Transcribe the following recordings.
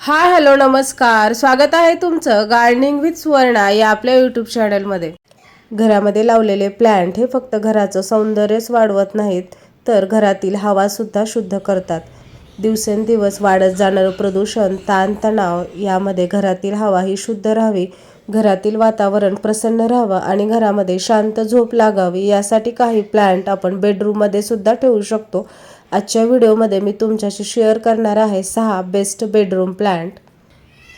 Hi hello नमस्कार, स्वागत आहे तुमचं गार्डनिंग विथ सुवर्णा या आपल्या यूट्यूब चॅनलमध्ये। घरामध्ये लावलेले प्लांट हे फक्त घराचं सौंदर्यच वाढवत नाहीत, तर घरातील हवासुद्धा शुद्ध करतात। दिवसेंदिवस वाढत जाणारं प्रदूषण, ताणतणाव यामध्ये घरातील हवा ही शुद्ध राहावी, घरातील वातावरण प्रसन्न राहावं आणि घरामध्ये शांत झोप लागावी यासाठी काही प्लांट आपण बेडरूममध्ये सुद्धा ठेवू शकतो। आजच्या व्हिडिओमध्ये मी तुमच्याशी शेअर करणार आहे 6 बेस्ट बेडरूम प्लांट।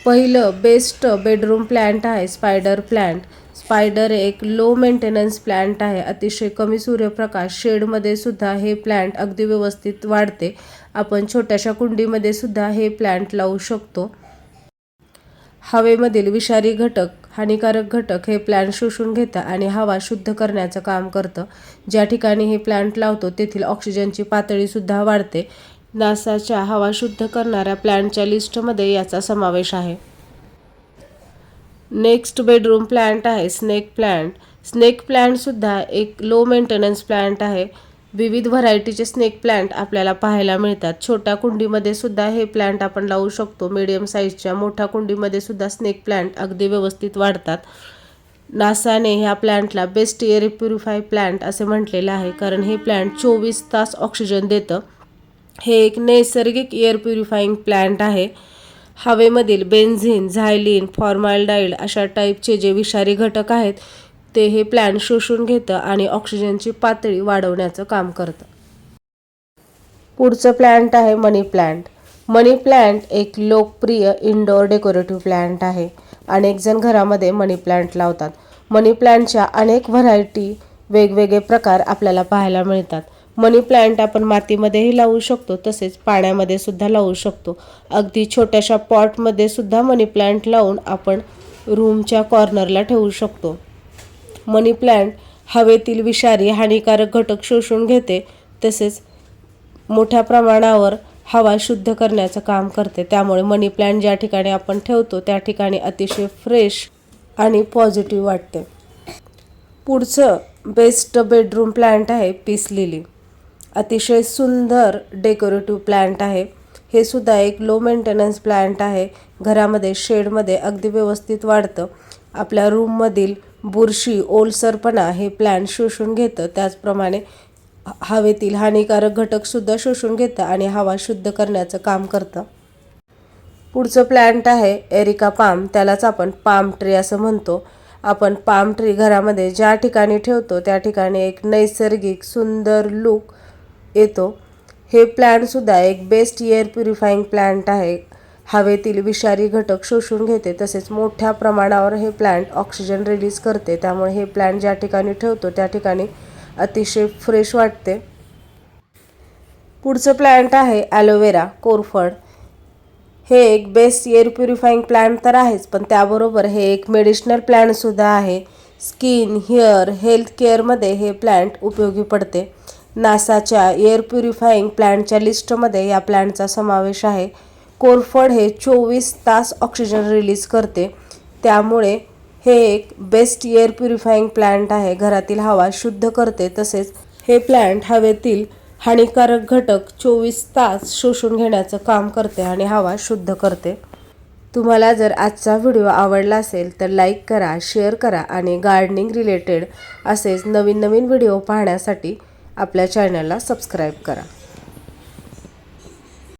पहिलं बेस्ट बेडरूम प्लांट आहे स्पायडर प्लांट। स्पायडर एक लो मेंटेनन्स प्लांट आहे। अतिशय कमी सूर्यप्रकाश शेडमध्ये सुद्धा हे प्लांट अगदी व्यवस्थित वाढते। आपण छोट्याशा कुंडीमध्ये सुद्धा हे प्लांट लावू शकतो। हवेमधील विषारी घटक, हानिकारक घटक हे प्लांट शोषून घेतं आणि हवा शुद्ध करण्याचं काम करतं। ज्या ठिकाणी हे प्लांट लावतो तेथील ऑक्सिजनची पातळी सुद्धा वाढते। नासाच्या हवा शुद्ध करणाऱ्या प्लांटच्या लिस्टमध्ये याचा समावेश आहे। नेक्स्ट बेडरूम प्लांट आहे स्नेक प्लांट। स्नेक प्लांट सुद्धा एक लो मेंटेनन्स प्लांट आहे। विविध व्हरायटीचे स्नेक प्लांट आपल्याला पाहायला मिळतात। छोट्या कुंडीमध्ये सुद्धा हे प्लांट आपण लावू शकतो। मीडियम साईजच्या मोठ्या कुंडीमध्ये सुद्धा स्नेक प्लांट अगदी व्यवस्थित वाढतात। नासाने ह्या प्लांटला बेस्ट एअर प्युरिफाय प्लांट असे म्हटलेलं आहे, कारण हे प्लांट 24 तास ऑक्सिजन देतं। हे एक नैसर्गिक एअर प्युरिफाईंग प्लांट आहे। हवेमधील बेन्झीन, झायलिन, फॉर्माल्डिहाइड अशा टाईपचे जे विषारी घटक आहेत ते हे प्लांट शोषून घेतं आणि ऑक्सिजनची पातळी वाढवण्याचं काम करतं। पुढचं प्लांट आहे मनी प्लांट। मनी प्लांट एक लोकप्रिय इंडोर डेकोरेटिव्ह प्लांट आहे। अनेक जण घरामध्ये मनी प्लांट लावतात। मनी प्लांटच्या अनेक व्हरायटी, वेगवेगळे प्रकार आपल्याला पाहायला मिळतात। मनी प्लांट आपण मातीमध्येही लावू शकतो, तसेच पाण्यामध्ये सुद्धा लावू शकतो। अगदी छोट्याशा पॉटमध्ये सुद्धा मनी प्लांट लावून आपण रूमच्या कॉर्नरला ठेवू शकतो। मनी प्लांट हवेतील विषारी, हानिकारक घटक शोषून घेते, तसेच मोठ्या प्रमाणावर हवा शुद्ध करण्याचं काम करते। त्यामुळे मनी प्लांट ज्या ठिकाणी आपण ठेवतो त्या ठिकाणी अतिशय फ्रेश आणि पॉझिटिव्ह वाटते। पुढचं बेस्ट बेडरूम प्लांट आहे पीस लिली। अतिशय सुंदर डेकोरेटिव्ह प्लांट आहे। हे सुद्धा एक लो मेंटेनन्स प्लांट आहे। घरामध्ये, शेडमध्ये अगदी व्यवस्थित वाढतं। आपल्या रूममधील बुरशी, ओलसरपणा हे प्लांट शोषून घेतं। त्याचप्रमाणे हवेतील हानिकारक घटकसुद्धा शोषून घेतं आणि हवा शुद्ध करण्याचं काम करतं। पुढचं प्लांट आहे एरिका पाम। त्यालाच आपण पाम ट्री असं म्हणतो। आपण पाम ट्री घरामध्ये ज्या ठिकाणी ठेवतो त्या ठिकाणी एक नैसर्गिक सुंदर लुक येतो। हे प्लांटसुद्धा एक बेस्ट एअर प्युरिफाईंग प्लांट आहे। हवेतील विषारी घटक शोषून घेते, तसेच मोठ्या प्रमाणावर हे प्लांट ऑक्सिजन रिलीज करते। त्यामुळे हे प्लांट ज्या ठिकाणी ठेवतो त्या ठिकाणी अतिशय फ्रेश वाटते। पुढचं प्लांट आहे ॲलोवेरा कोरफड। हे एक बेस्ट एअर प्युरिफाईंग प्लांट तर आहेच, पण त्याबरोबर हे एक मेडिसिनल प्लांटसुद्धा आहे। स्किन, हेअर, हेल्थ केअरमध्ये हे प्लांट उपयोगी पडते। नासाच्या एअर प्युरिफाईंग प्लांटच्या लिस्टमध्ये या प्लांटचा समावेश आहे। कोरफड हे 24 तास ऑक्सिजन रिलीज करते। त्यामुळे हे एक बेस्ट एअर प्युरिफाईंग प्लांट आहे। घरातील हवा शुद्ध करते, तसेच हे प्लांट हवेतील हानिकारक घटक 24 तास शोषून घेण्याचं काम करते आणि हवा शुद्ध करते। तुम्हाला जर आजचा व्हिडिओ आवडला असेल तर लाईक करा, शेअर करा आणि गार्डनिंग रिलेटेड असेच नवीन नवीन व्हिडिओ पाहण्यासाठी आपल्या चॅनलला सबस्क्राईब करा।